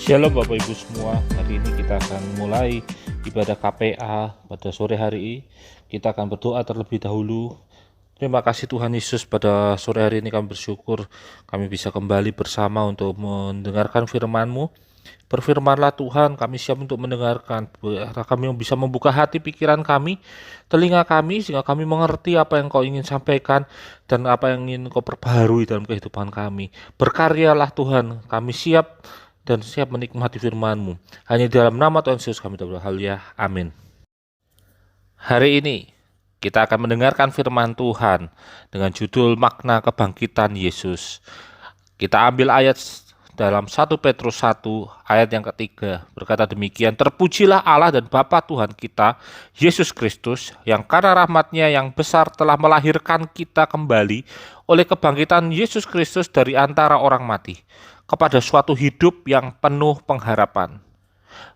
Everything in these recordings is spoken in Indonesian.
Shalom Bapak Ibu semua, hari ini kita akan mulai ibadah KPA pada sore hari ini. Kita akan berdoa terlebih dahulu. Terima kasih Tuhan Yesus, pada sore hari ini kami bersyukur kami bisa kembali bersama untuk mendengarkan firman-Mu. Berfirmanlah Tuhan, kami siap untuk mendengarkan. Kami bisa membuka hati pikiran kami, telinga kami, sehingga kami mengerti apa yang Kau ingin sampaikan dan apa yang ingin Kau perbaharui dalam kehidupan kami. Berkaryalah Tuhan, kami siap dan siap menikmati firman-Mu. Hanya di dalam nama Tuhan Yesus kami berdoa, haleluya, amin. Hari ini kita akan mendengarkan firman Tuhan dengan judul makna kebangkitan Yesus. Kita ambil ayat dalam 1 Petrus 1 ayat yang ketiga, berkata demikian, terpujilah Allah dan Bapa Tuhan kita, Yesus Kristus, yang karena rahmat-Nya yang besar telah melahirkan kita kembali oleh kebangkitan Yesus Kristus dari antara orang mati, kepada suatu hidup yang penuh pengharapan.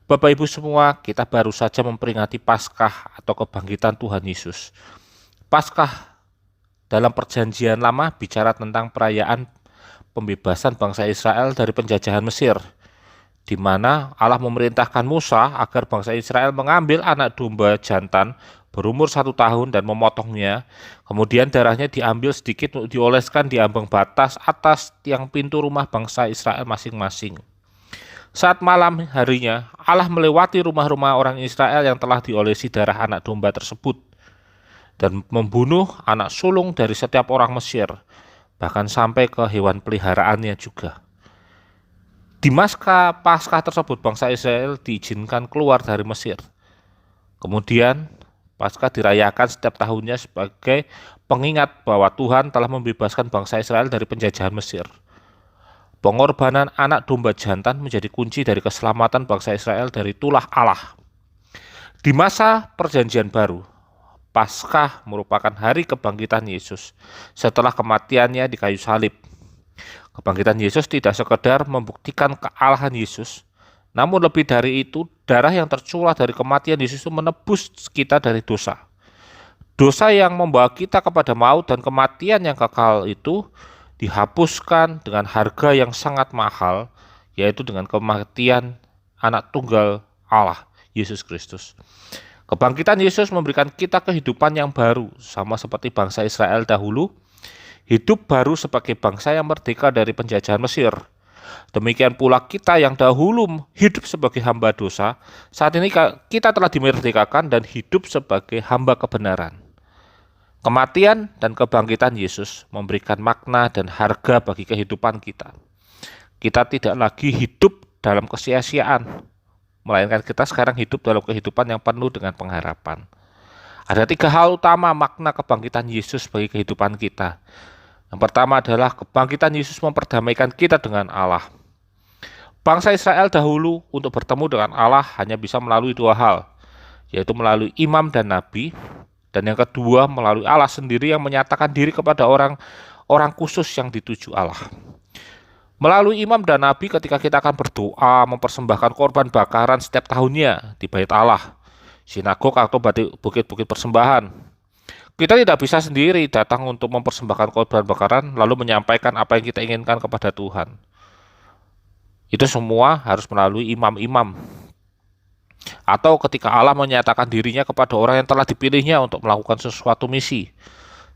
Bapak Ibu semua, kita baru saja memperingati Paskah atau kebangkitan Tuhan Yesus. Paskah dalam perjanjian lama bicara tentang perayaan pembebasan bangsa Israel dari penjajahan Mesir, di mana Allah memerintahkan Musa agar bangsa Israel mengambil anak domba jantan berumur 1 tahun dan memotongnya, kemudian darahnya diambil sedikit untuk dioleskan di ambang batas atas tiang pintu rumah bangsa Israel masing-masing. Saat malam harinya, Allah melewati rumah-rumah orang Israel yang telah diolesi darah anak domba tersebut dan membunuh anak sulung dari setiap orang Mesir, bahkan sampai ke hewan peliharaannya juga. Di masa Paskah tersebut, bangsa Israel diizinkan keluar dari Mesir. Kemudian Paskah dirayakan setiap tahunnya sebagai pengingat bahwa Tuhan telah membebaskan bangsa Israel dari penjajahan Mesir. Pengorbanan anak domba jantan menjadi kunci dari keselamatan bangsa Israel dari tulah Allah. Di masa Perjanjian Baru, Paskah merupakan hari kebangkitan Yesus setelah kematiannya di kayu salib. Kebangkitan Yesus tidak sekedar membuktikan kealahan Yesus, namun lebih dari itu, darah yang tercurah dari kematian Yesus itu menebus kita dari dosa. Dosa yang membawa kita kepada maut dan kematian yang kekal itu dihapuskan dengan harga yang sangat mahal, yaitu dengan kematian anak tunggal Allah, Yesus Kristus. Kebangkitan Yesus memberikan kita kehidupan yang baru, sama seperti bangsa Israel dahulu, hidup baru sebagai bangsa yang merdeka dari penjajahan Mesir. Demikian pula kita yang dahulu hidup sebagai hamba dosa, saat ini kita telah dimerdekakan dan hidup sebagai hamba kebenaran. Kematian dan kebangkitan Yesus memberikan makna dan harga bagi kehidupan kita. Kita tidak lagi hidup dalam kesia-siaan, melainkan kita sekarang hidup dalam kehidupan yang penuh dengan pengharapan. Ada 3 hal utama makna kebangkitan Yesus bagi kehidupan kita. Yang pertama adalah kebangkitan Yesus memperdamaikan kita dengan Allah. Bangsa Israel dahulu untuk bertemu dengan Allah hanya bisa melalui 2 hal, yaitu melalui imam dan nabi, dan yang kedua melalui Allah sendiri yang menyatakan diri kepada orang khusus yang dituju Allah. Melalui imam dan nabi ketika kita akan berdoa, mempersembahkan korban bakaran setiap tahunnya di Bait Allah, sinagog atau bukit-bukit persembahan. Kita tidak bisa sendiri datang untuk mempersembahkan korban bakaran lalu menyampaikan apa yang kita inginkan kepada Tuhan. Itu semua harus melalui imam-imam. Atau ketika Allah menyatakan dirinya kepada orang yang telah dipilihnya untuk melakukan sesuatu misi.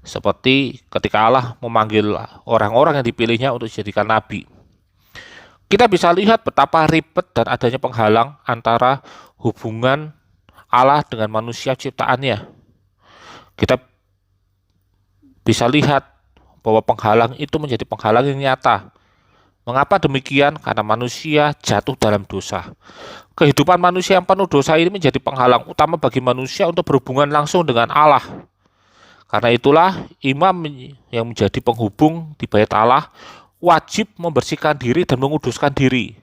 Seperti ketika Allah memanggil orang-orang yang dipilihnya untuk dijadikan nabi. Kita bisa lihat betapa ribet dan adanya penghalang antara hubungan Allah dengan manusia ciptaannya. Kita bisa lihat bahwa penghalang itu menjadi penghalang yang nyata. Mengapa demikian? Karena manusia jatuh dalam dosa. Kehidupan manusia yang penuh dosa ini menjadi penghalang utama bagi manusia untuk berhubungan langsung dengan Allah. Karena itulah imam yang menjadi penghubung di Bait Allah wajib membersihkan diri dan menguduskan diri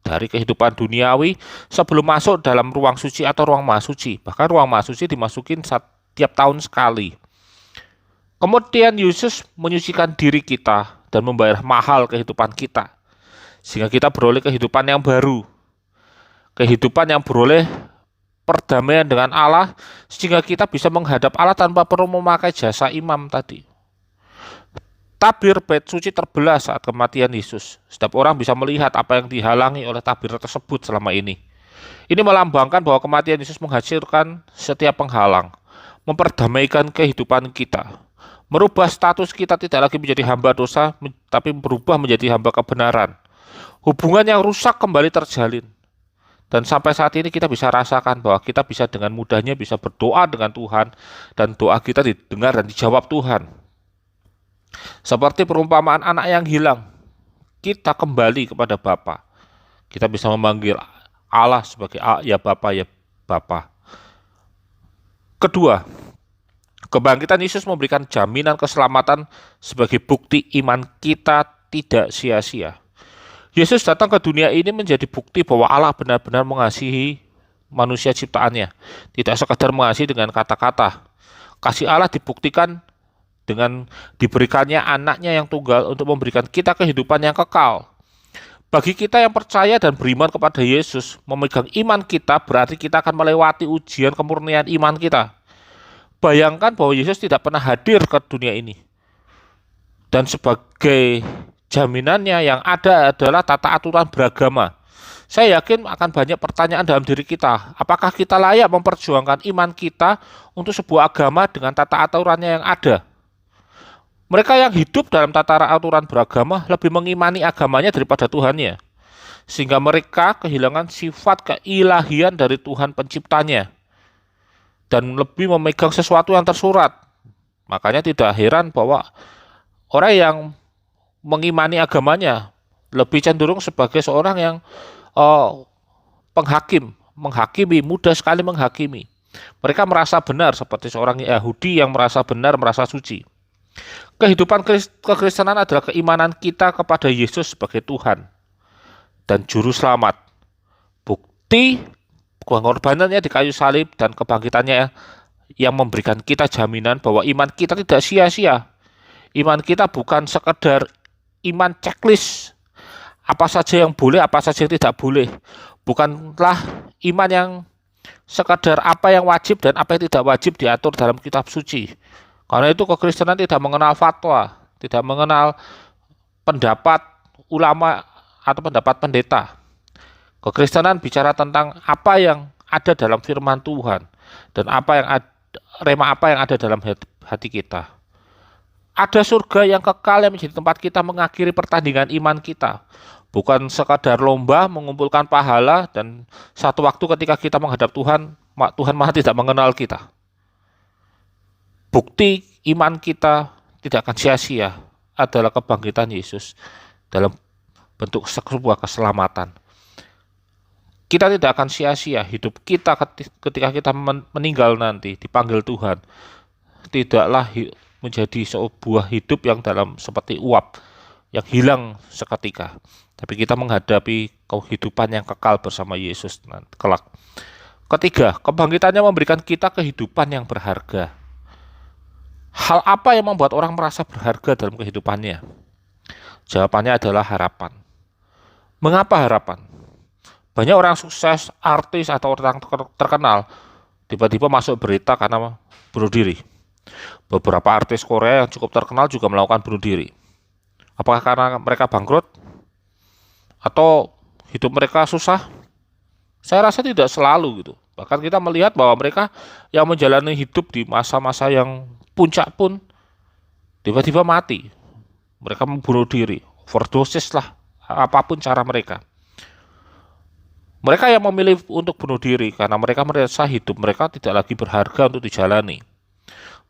dari kehidupan duniawi sebelum masuk dalam ruang suci atau ruang maha suci. Bahkan ruang maha suci dimasukin setiap tahun sekali. Kemudian Yesus menyucikan diri kita dan membayar mahal kehidupan kita, sehingga kita beroleh kehidupan yang baru, kehidupan yang beroleh perdamaian dengan Allah, sehingga kita bisa menghadap Allah tanpa perlu memakai jasa imam tadi. Tabir bait suci terbelah saat kematian Yesus. Setiap orang bisa melihat apa yang dihalangi oleh tabir tersebut selama ini. Ini melambangkan bahwa kematian Yesus menghancurkan setiap penghalang, memperdamaikan kehidupan kita, merubah status kita tidak lagi menjadi hamba dosa, tapi berubah menjadi hamba kebenaran. Hubungan yang rusak kembali terjalin. Dan sampai saat ini kita bisa rasakan bahwa kita bisa dengan mudahnya bisa berdoa dengan Tuhan, dan doa kita didengar dan dijawab Tuhan. Seperti perumpamaan anak yang hilang, kita kembali kepada Bapa. Kita bisa memanggil Allah sebagai ya Bapa, ya Bapa. Kedua, kebangkitan Yesus memberikan jaminan keselamatan sebagai bukti iman kita tidak sia-sia. Yesus datang ke dunia ini menjadi bukti bahwa Allah benar-benar mengasihi manusia ciptaannya. Tidak sekadar mengasihi dengan kata-kata. Kasih Allah dibuktikan dengan diberikannya anaknya yang tunggal untuk memberikan kita kehidupan yang kekal. Bagi kita yang percaya dan beriman kepada Yesus, memegang iman kita berarti kita akan melewati ujian kemurnian iman kita. Bayangkan bahwa Yesus tidak pernah hadir ke dunia ini. Dan sebagai jaminannya yang ada adalah tata aturan beragama. Saya yakin akan banyak pertanyaan dalam diri kita. Apakah kita layak memperjuangkan iman kita untuk sebuah agama dengan tata aturannya yang ada? Mereka yang hidup dalam tata aturan beragama lebih mengimani agamanya daripada Tuhannya. Sehingga mereka kehilangan sifat keilahian dari Tuhan penciptanya. Dan lebih memegang sesuatu yang tersurat. Makanya tidak heran bahwa orang yang mengimani agamanya lebih cenderung sebagai seorang yang penghakim, menghakimi, mudah sekali menghakimi. Mereka merasa benar seperti seorang Yahudi yang merasa benar, merasa suci. Kehidupan kekristenan adalah keimanan kita kepada Yesus sebagai Tuhan dan Juru Selamat. Bukti pengorbanannya di kayu salib dan kebangkitannya yang memberikan kita jaminan bahwa iman kita tidak sia-sia. Iman kita bukan sekedar iman checklist. Apa saja yang boleh, apa saja yang tidak boleh. Bukanlah iman yang sekadar apa yang wajib dan apa yang tidak wajib diatur dalam kitab suci. Karena itu kekristenan tidak mengenal fatwa, tidak mengenal pendapat ulama atau pendapat pendeta. Kekristenan bicara tentang apa yang ada dalam firman Tuhan dan rema apa yang ada dalam hati kita. Ada surga yang kekal yang menjadi tempat kita mengakhiri pertandingan iman kita. Bukan sekadar lomba mengumpulkan pahala dan satu waktu ketika kita menghadap Tuhan, Tuhan malah tidak mengenal kita. Bukti iman kita tidak akan sia-sia adalah kebangkitan Yesus dalam bentuk sebuah keselamatan. Kita tidak akan sia-sia hidup kita ketika kita meninggal nanti, dipanggil Tuhan. Tidaklah menjadi sebuah hidup yang seperti uap yang hilang seketika. Tapi kita menghadapi kehidupan yang kekal bersama Yesus kelak. Ketiga, kebangkitannya memberikan kita kehidupan yang berharga. Hal apa yang membuat orang merasa berharga dalam kehidupannya? Jawabannya adalah harapan. Mengapa harapan? Banyak orang sukses, artis atau orang terkenal tiba-tiba masuk berita karena bunuh diri. Beberapa artis Korea yang cukup terkenal juga melakukan bunuh diri. Apakah karena mereka bangkrut? Atau hidup mereka susah? Saya rasa tidak selalu gitu. Bahkan kita melihat bahwa mereka yang menjalani hidup di masa-masa yang puncak pun tiba-tiba mati. Mereka membunuh diri, overdosis lah, apapun cara mereka. Mereka yang memilih untuk bunuh diri karena mereka merasa hidup mereka tidak lagi berharga untuk dijalani.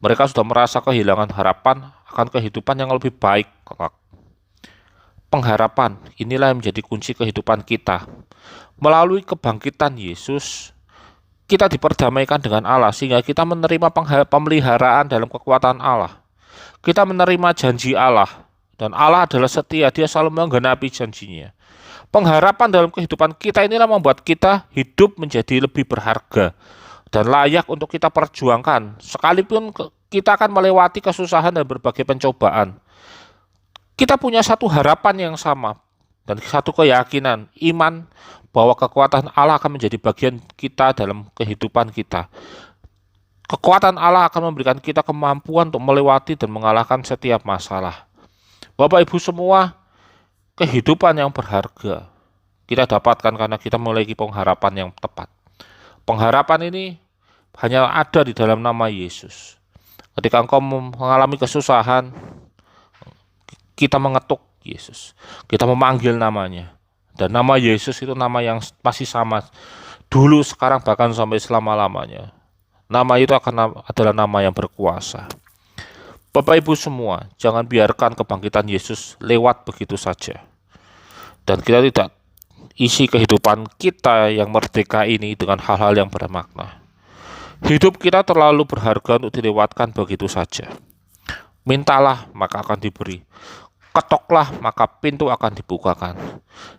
Mereka sudah merasa kehilangan harapan akan kehidupan yang lebih baik. Pengharapan, inilah yang menjadi kunci kehidupan kita. Melalui kebangkitan Yesus, kita diperdamaikan dengan Allah sehingga kita menerima pemeliharaan dalam kekuatan Allah. Kita menerima janji Allah dan Allah adalah setia, Dia selalu menggenapi janjinya. Pengharapan dalam kehidupan kita inilah membuat kita hidup menjadi lebih berharga dan layak untuk kita perjuangkan. Sekalipun kita akan melewati kesusahan dan berbagai pencobaan, kita punya satu harapan yang sama dan satu keyakinan, iman bahwa kekuatan Allah akan menjadi bagian kita dalam kehidupan kita. Kekuatan Allah akan memberikan kita kemampuan untuk melewati dan mengalahkan setiap masalah. Bapak Ibu semua, kehidupan yang berharga kita dapatkan karena kita memiliki pengharapan yang tepat. Pengharapan ini hanya ada di dalam nama Yesus. Ketika engkau mengalami kesusahan, kita mengetuk Yesus, kita memanggil namanya. Dan nama Yesus itu nama yang masih sama dulu, sekarang, bahkan sampai selama-lamanya. Nama itu adalah nama yang berkuasa. Bapak Ibu semua, jangan biarkan kebangkitan Yesus lewat begitu saja. Dan kita tidak isi kehidupan kita yang merdeka ini dengan hal-hal yang bermakna. Hidup kita terlalu berharga untuk dilewatkan begitu saja. Mintalah, maka akan diberi. Ketoklah, maka pintu akan dibukakan.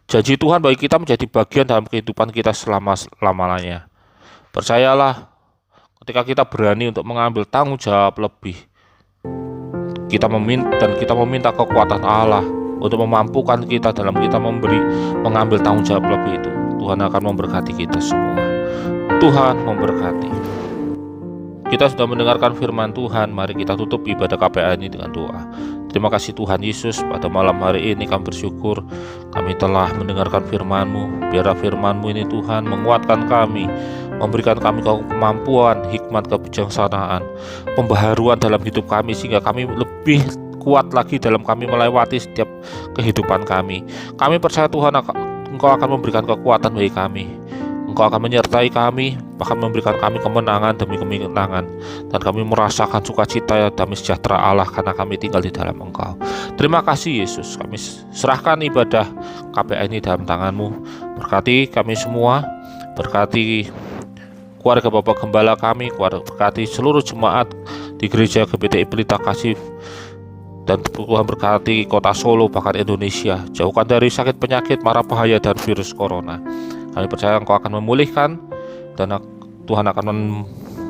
Janji Tuhan bagi kita menjadi bagian dalam kehidupan kita selama-lamanya. Percayalah, ketika kita berani untuk mengambil tanggung jawab lebih, kita meminta kekuatan Allah untuk memampukan kita dalam kita mengambil tanggung jawab lebih itu. Tuhan akan memberkati kita semua. Tuhan memberkati. Kita sudah mendengarkan firman Tuhan, mari kita tutup ibadah KPA ini dengan doa. Terima kasih Tuhan Yesus, pada malam hari ini kami bersyukur kami telah mendengarkan firman-Mu. Biarlah firman-Mu ini Tuhan menguatkan kami, memberikan kami kemampuan, hikmat, kebijaksanaan, pembaharuan dalam hidup kami, sehingga kami lebih kuat lagi dalam kami melewati setiap kehidupan kami. Kami percaya Tuhan, Engkau akan memberikan kekuatan bagi kami. Engkau akan menyertai kami, bahkan memberikan kami kemenangan demi kemenangan, dan kami merasakan sukacita damai sejahtera Allah karena kami tinggal di dalam Engkau. Terima kasih Yesus, kami serahkan ibadah KPA ini dalam tangan-Mu. Berkati kami semua, berkati keluarga Bapak Gembala kami, berkati seluruh jemaat di Gereja GBTI Pelita Kasih, dan Tuhan berkati kota Solo, bahkan Indonesia. Jauhkan dari sakit penyakit, mara bahaya, dan virus corona. Kami percaya Engkau akan memulihkan, dan Tuhan akan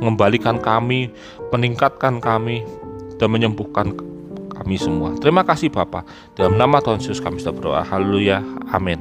mengembalikan kami, meningkatkan kami, dan menyembuhkan kami semua. Terima kasih Bapa. Dalam nama Tuhan Yesus kami sudah berdoa. Haleluya. Amin.